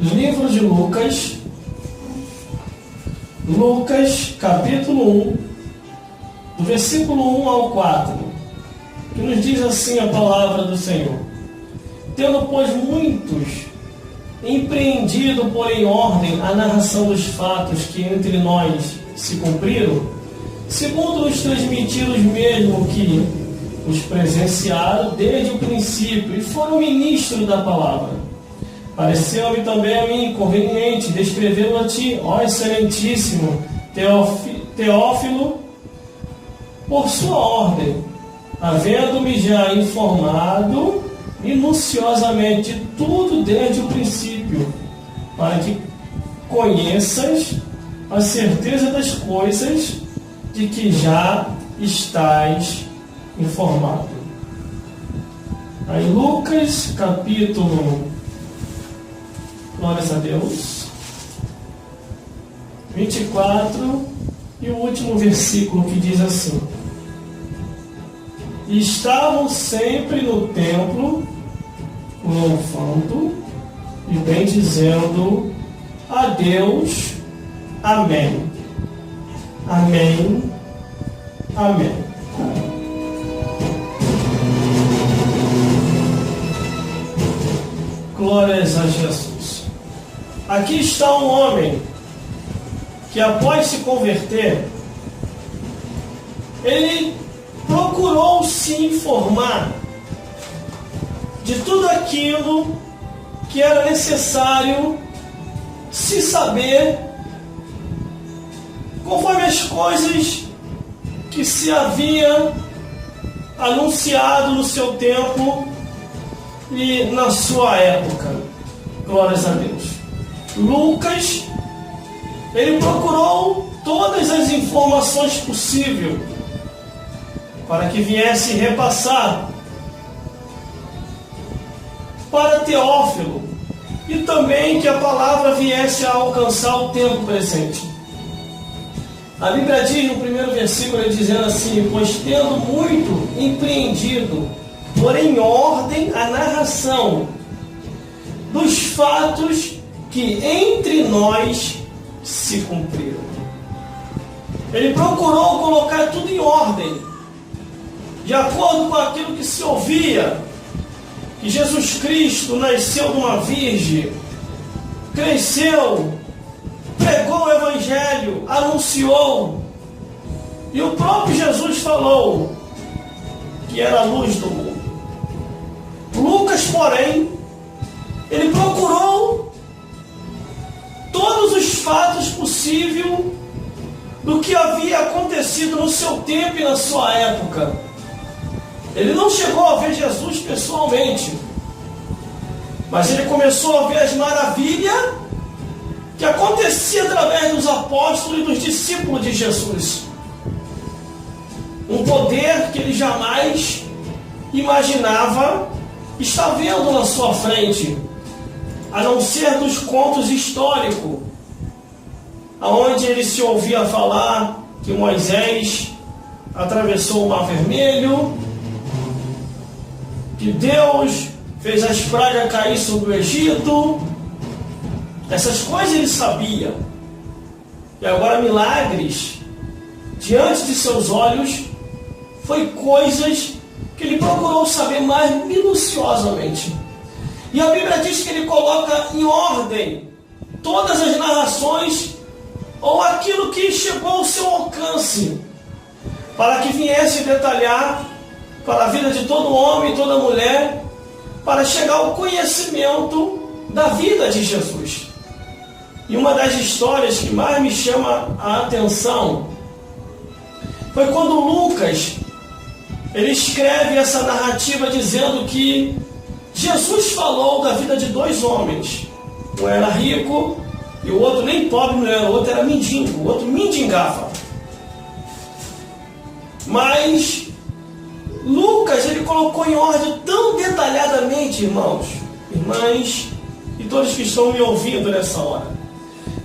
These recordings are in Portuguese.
Livro de Lucas, capítulo 1, do versículo 1 ao 4, que nos diz assim a palavra do Senhor: Tendo, pois, muitos empreendido por em ordem a narração dos fatos que entre nós se cumpriram, segundo os transmitidos mesmo que os presenciaram desde o princípio e foram ministros da palavra, pareceu-me também a mim conveniente descrevê-lo a ti, ó excelentíssimo Teófilo, por sua ordem, havendo-me já informado minuciosamente de tudo desde o princípio, para que conheças a certeza das coisas de que já estás informado. Aí Lucas, capítulo, glórias a Deus, 24, e o último versículo que diz assim: E estavam sempre no templo, louvando e bendizendo a Deus. Amém. Amém. Amém. Glórias a Jesus. Aqui está um homem que, após se converter, ele procurou se informar de tudo aquilo que era necessário se saber, conforme as coisas que se havia anunciado no seu tempo e na sua época. Glórias a Deus. Lucas, ele procurou todas as informações possíveis para que viesse repassar para Teófilo, e também que a palavra viesse a alcançar o tempo presente. A Bíblia diz no primeiro versículo, dizendo assim: Pois tendo muito empreendido, porém em ordem a narração dos fatos que entre nós se cumpriram. Ele procurou colocar tudo em ordem, de acordo com aquilo que se ouvia, que Jesus Cristo nasceu de uma virgem, cresceu, pregou o Evangelho, anunciou, e o próprio Jesus falou que era a luz do mundo. Lucas, porém, ele procurou todos os fatos possíveis do que havia acontecido no seu tempo e na sua época. Ele não chegou a ver Jesus pessoalmente, mas ele começou a ver as maravilhas que acontecia através dos apóstolos e dos discípulos de Jesus. Um poder que ele jamais imaginava estar vendo na sua frente, a não ser dos contos históricos, aonde ele se ouvia falar que Moisés atravessou o Mar Vermelho, que Deus fez as pragas cair sobre o Egito. Essas coisas ele sabia. E agora milagres diante de seus olhos foi coisas que ele procurou saber mais minuciosamente. E a Bíblia diz que ele coloca em ordem todas as narrações, ou aquilo que chegou ao seu alcance, para que viesse detalhar para a vida de todo homem e toda mulher, para chegar ao conhecimento da vida de Jesus. E uma das histórias que mais me chama a atenção foi quando Lucas, ele escreve essa narrativa dizendo que Jesus falou da vida de dois homens. Um era rico e o outro nem pobre não era, o outro era mendigo, o outro mendigava. Mas Lucas, ele colocou em ordem tão detalhadamente, irmãos, irmãs e todos que estão me ouvindo nessa hora,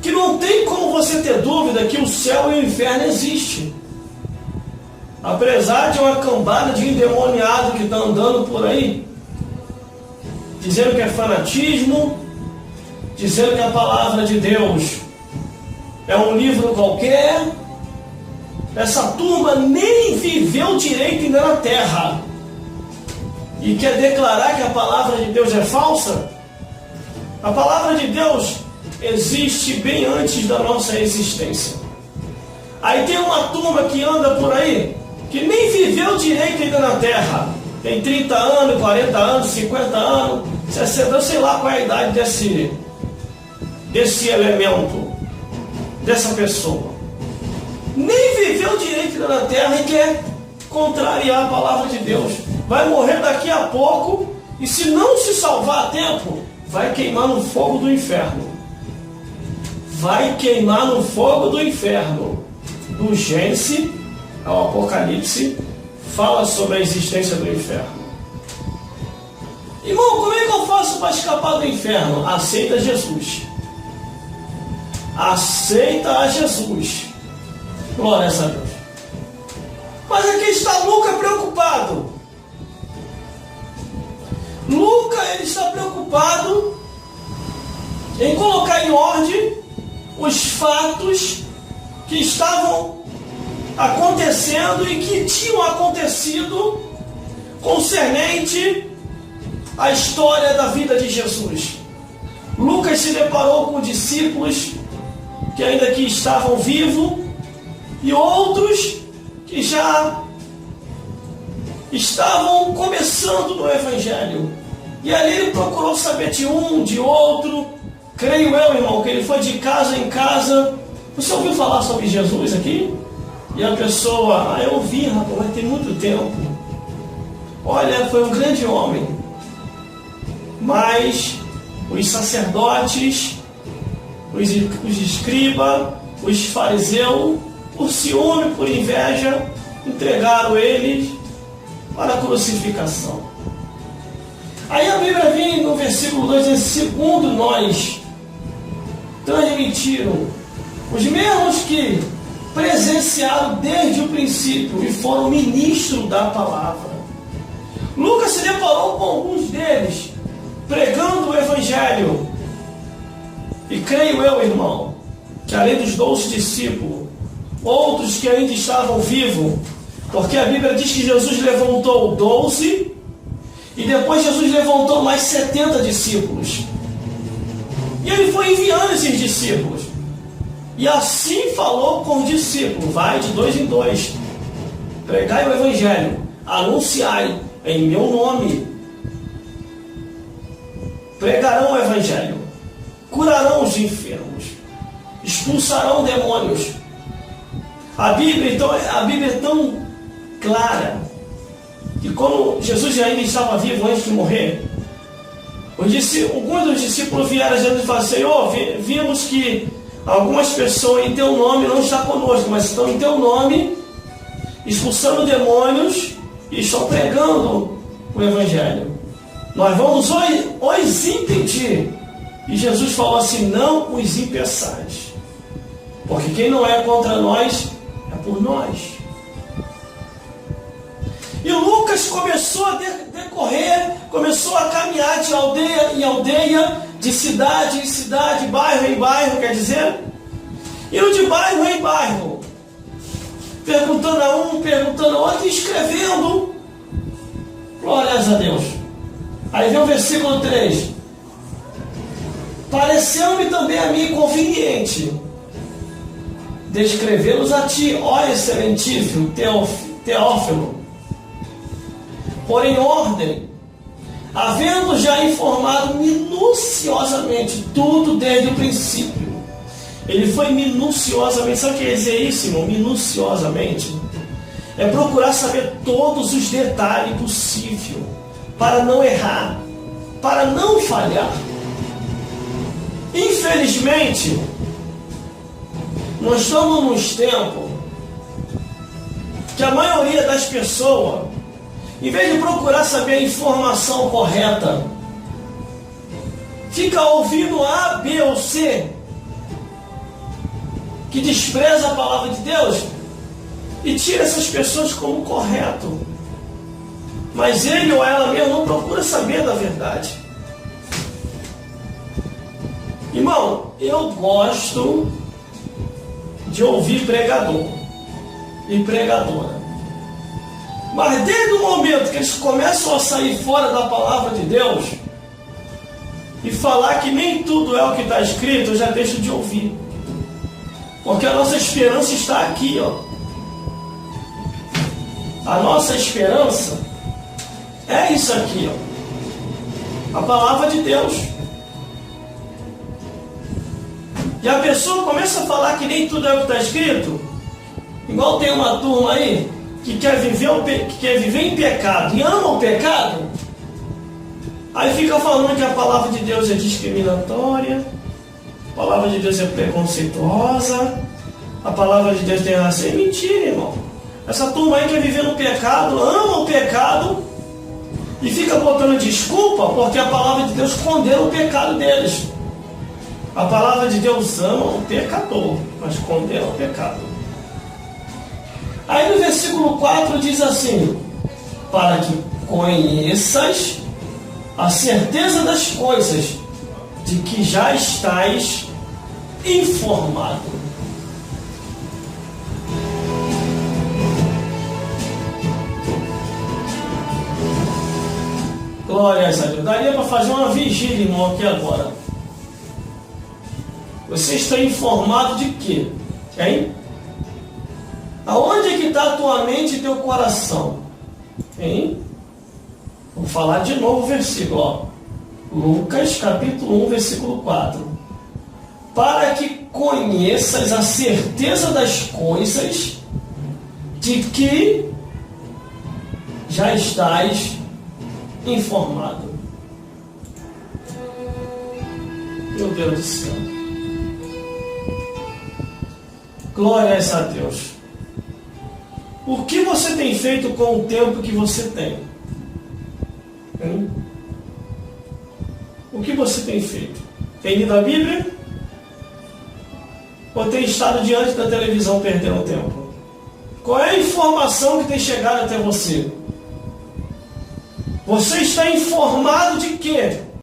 que não tem como você ter dúvida que o céu e o inferno existem. Apesar de uma cambada de endemoniado que está andando por aí, dizendo que é fanatismo, dizendo que a palavra de Deus é um livro qualquer. Essa turma nem viveu direito ainda na terra e quer declarar que a palavra de Deus é falsa? A palavra de Deus existe bem antes da nossa existência. Aí tem uma turma que anda por aí que nem viveu direito ainda na terra. Tem 30 anos, 40 anos, 50 anos, 60, eu sei lá qual é a idade desse elemento, dessa pessoa. Nem viveu direito ainda na terra e quer contrariar a palavra de Deus. Vai morrer daqui a pouco e, se não se salvar a tempo, vai queimar no fogo do inferno. Vai queimar no fogo do inferno. Do Gênesis ao Apocalipse fala sobre a existência do inferno. Irmão, como é que eu faço para escapar do inferno? Aceita Jesus. Aceita a Jesus. Glória a Deus. Mas aqui está Lucas preocupado. Lucas, ele está preocupado em colocar em ordem os fatos que estavam acontecendo e que tinham acontecido concernente à história da vida de Jesus. Lucas se deparou com discípulos que ainda que estavam vivos e outros que já estavam começando no Evangelho. E ali ele procurou saber de um, de outro. Creio eu, irmão, que ele foi de casa em casa. Você ouviu falar sobre Jesus aqui? E a pessoa, eu ouvi, rapaz, mas tem muito tempo. Olha, foi um grande homem. Mas os sacerdotes, os escribas, os fariseus, por ciúme, por inveja, entregaram eles para a crucificação. Aí a Bíblia vem no versículo 2, diz: segundo nós transmitiram os mesmos que presenciaram desde o princípio e foram ministros da palavra. Lucas se deparou com alguns deles pregando o Evangelho. E creio eu, irmão, que além dos 12 discípulos, outros que ainda estavam vivos, porque a Bíblia diz que Jesus levantou 12 e depois Jesus levantou mais 70 discípulos. E ele foi enviando esses discípulos. E assim falou com os discípulos: vai de 2 em 2, pregai o Evangelho, anunciai em meu nome, pregarão o Evangelho, curarão os enfermos, expulsarão demônios. A Bíblia é tão clara que quando Jesus ainda estava vivo antes de morrer, alguns dos discípulos vieram a Jesus e falaram: Senhor, vimos que algumas pessoas em teu nome não estão conosco, mas estão em teu nome expulsando demônios e estão pregando o Evangelho. Nós vamos os impedir. E Jesus falou assim: não os impeçais, porque quem não é contra nós é por nós. E Lucas começou a decorrer, começou a caminhar de aldeia em aldeia, de cidade em cidade, bairro em bairro, quer dizer, indo de bairro em bairro, perguntando a um, perguntando a outro, e escrevendo. Glórias a Deus. Aí vem o versículo 3. Pareceu-me também a mim conveniente descrevê-los a ti, ó excelentíssimo Teófilo, por em ordem, havendo já informado minuciosamente tudo desde o princípio. Ele foi minuciosamente. Sabe o que quer dizer isso, irmão? Minuciosamente é procurar saber todos os detalhes possíveis para não errar, para não falhar. Infelizmente, nós estamos num tempos que a maioria das pessoas, em vez de procurar saber a informação correta, fica ouvindo A, B ou C, que despreza a palavra de Deus e tira essas pessoas como correto. Mas ele ou ela mesmo não procura saber da verdade. Irmão, eu gosto de ouvir pregador e pregadora. Mas desde o momento que eles começam a sair fora da palavra de Deus e falar que nem tudo é o que está escrito, eu já deixo de ouvir. Porque a nossa esperança está aqui, ó. A nossa esperança é isso aqui, ó. A palavra de Deus. E a pessoa começa a falar que nem tudo é o que está escrito. Igual tem uma turma aí que quer viver em pecado e ama o pecado. Aí fica falando que a palavra de Deus é discriminatória, a palavra de Deus é preconceituosa, a palavra de Deus tem razão. É mentira, irmão. Essa turma aí quer viver no pecado, ama o pecado e fica botando desculpa porque a palavra de Deus condena o pecado deles. A palavra de Deus ama o pecador, mas condena o pecado. Aí no versículo 4 diz assim: para que conheças a certeza das coisas de que já estás informado. Glórias a Deus. Daria para fazer uma vigília, irmão, aqui agora. Você está informado de quê? Hein? Aonde é que está a tua mente e teu coração? Hein? Vou falar de novo o versículo, ó. Lucas capítulo 1, versículo 4. Para que conheças a certeza das coisas de que já estás informado. Meu Deus do céu. Glórias a Deus. O que você tem feito com o tempo que você tem? Hein? O que você tem feito? Tem lido a Bíblia? Ou tem estado diante da televisão perdendo tempo? Qual é a informação que tem chegado até você? Você está informado de quê?